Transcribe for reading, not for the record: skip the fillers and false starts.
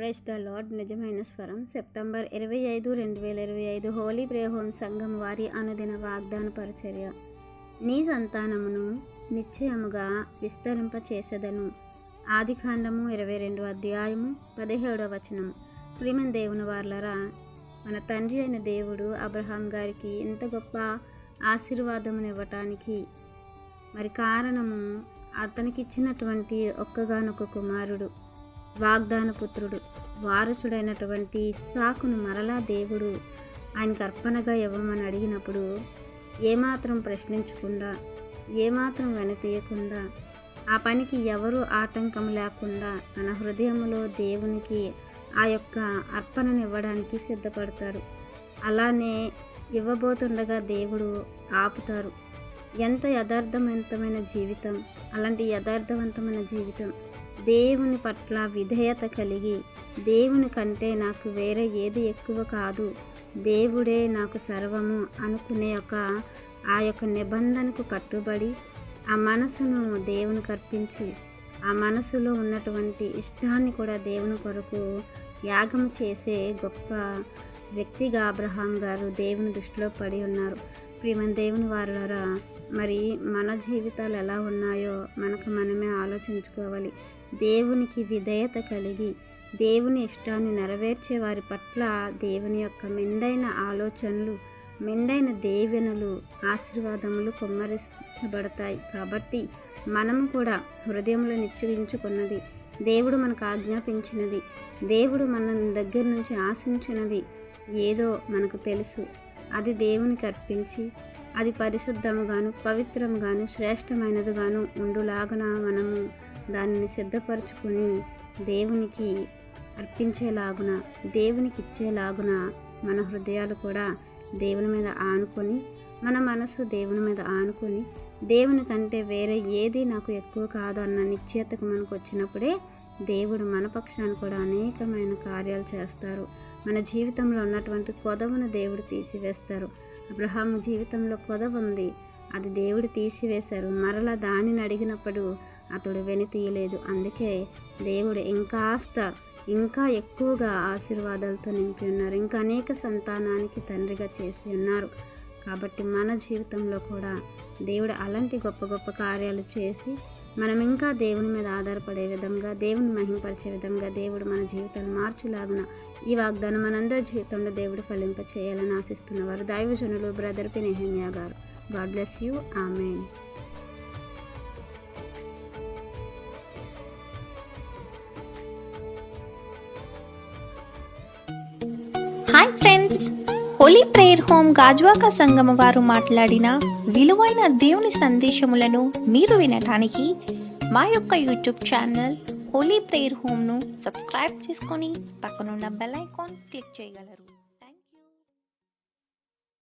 Praise the lord. నిజమైన స్వరం September 25, 2025 Holi prayer home సంఘం వారి అనుదిన వాగ్దాన పరిచర్య. నీ సంతానమును నిశ్చయముగా విస్తరింపచేసెదను. ఆదికాండము 22వ అధ్యాయము 17వ వచనం. ప్రియమైన దేవుని వారలారా, మన తండ్రి అయిన దేవుడు అబ్రహాం గారికి ఇంత గొప్ప ఆశీర్వాదమును ఇవ్వటానికి మరి కారణము అతనికి ఇచ్చినటువంటి ఒక్కగానొక్క కుమారుడు, వాగ్దాన పుత్రుడు, వారసుడైనటువంటి ఇస్సాకును మరలా దేవుడు ఆయనకు అర్పణగా ఇవ్వమని అడిగినప్పుడు ఏమాత్రం ప్రశ్నించకుండా, ఏమాత్రం వెనతీయకుండా, ఆ పనికి ఎవరు ఆటంకం లేకుండా తన హృదయంలో దేవునికి ఆ యొక్క అర్పణను ఇవ్వడానికి సిద్ధపడతారు. అలానే ఇవ్వబోతుండగా దేవుడు ఆపుతారు. ఎంత యథార్థవంతమైన జీవితం! అలాంటి యథార్థవంతమైన జీవితం, దేవుని పట్ల విధేయత కలిగి, దేవుని కంటే నాకు వేరే ఏది ఎక్కువ కాదు, దేవుడే నాకు సర్వము అనుకునే ఆ యొక్క నిబంధనకు కట్టుబడి ఆ మనసును దేవునికి అర్పించి, ఆ మనసులో ఉన్నటువంటి ఇష్టాన్ని కూడా దేవుని కొరకు యాగం చేసే గొప్ప వ్యక్తిగా అబ్రహాం గారు దేవుని దృష్టిలో పడి ఉన్నారు. ప్రియమైన దేవుని వారలారా, మరి మన జీవితాలు ఎలా ఉన్నాయో మనకు మనమే ఆలోచించుకోవాలి. దేవునికి విధేయత కలిగి దేవుని ఇష్టాన్ని నెరవేర్చే వారి పట్ల దేవుని యొక్క మెండైన ఆలోచనలు, మెండైన దీవెనలు, ఆశీర్వాదములు కుమ్మరించబడతాయి. కాబట్టి మనము కూడా హృదయంలో నిశ్చయించుకున్నది, దేవుడు మనకు ఆజ్ఞాపించినది, దేవుడు మన దగ్గర నుంచి ఆశించినది ఏదో మనకు తెలుసు. అది దేవునికి అర్పించి అది పరిశుద్ధముగాను, పవిత్రముగాను, శ్రేష్టమైనదిగాను ఉండులాగున మనము దానిని సిద్ధపరచుకొని దేవునికి అర్పించేలాగున, దేవునికి ఇచ్చేలాగున మన హృదయాలు కూడా దేవుని మీద ఆనుకొని, మన మనసు దేవుని మీద ఆనుకొని, దేవుని కంటే వేరే ఏది నాకు ఎక్కువ కాదు అన్న నిశ్చయతకు మనకు వచ్చినప్పుడే దేవుడు మన పక్షాన్ని కూడా అనేకమైన కార్యాలు చేస్తారు. మన జీవితంలో ఉన్నటువంటి కొదవను దేవుడు తీసివేస్తారు. అబ్రహాము జీవితంలో కొదవ ఉంది, అది దేవుడు తీసివేశారు. మరలా దానిని అడిగినప్పుడు అతడు వెనుతీయలేదు. అందుకే దేవుడు ఇంకా ఎక్కువగా ఆశీర్వాదాలతో నింపి ఉన్నారు. ఇంకా అనేక సంతానానికి తండ్రిగా చేసి ఉన్నారు. కాబట్టి మన జీవితంలో కూడా దేవుడు అలాంటి గొప్ప గొప్ప కార్యాలు చేసి మనం ఇంకా దేవుని మీద ఆధారపడే విధంగా, దేవుని మహింపరిచే విధంగా దేవుడు మన జీవితాలు మార్చులాగున ఈ వాగ్దానం మనందరి జీవితంలో దేవుడు ఫలింప చేయాలని ఆశిస్తున్నవారు దైవజనులు బ్రదర్ పి నెహెమ్యా గారు. God bless you. Amen. Hi friends, Holi prayer home Gajuwaka సంగమ వారు మాట్లాడిన విలువైన దేవుని సందేశములను మీరు వినటానికి మా యొక్క యూట్యూబ్ ఛానల్ హోలీ ప్రేయర్ హోమ్ను సబ్స్క్రైబ్ చేసుకొని పక్కనున్న బెల్ ఐకాన్ క్లిక్ చేయగలరు.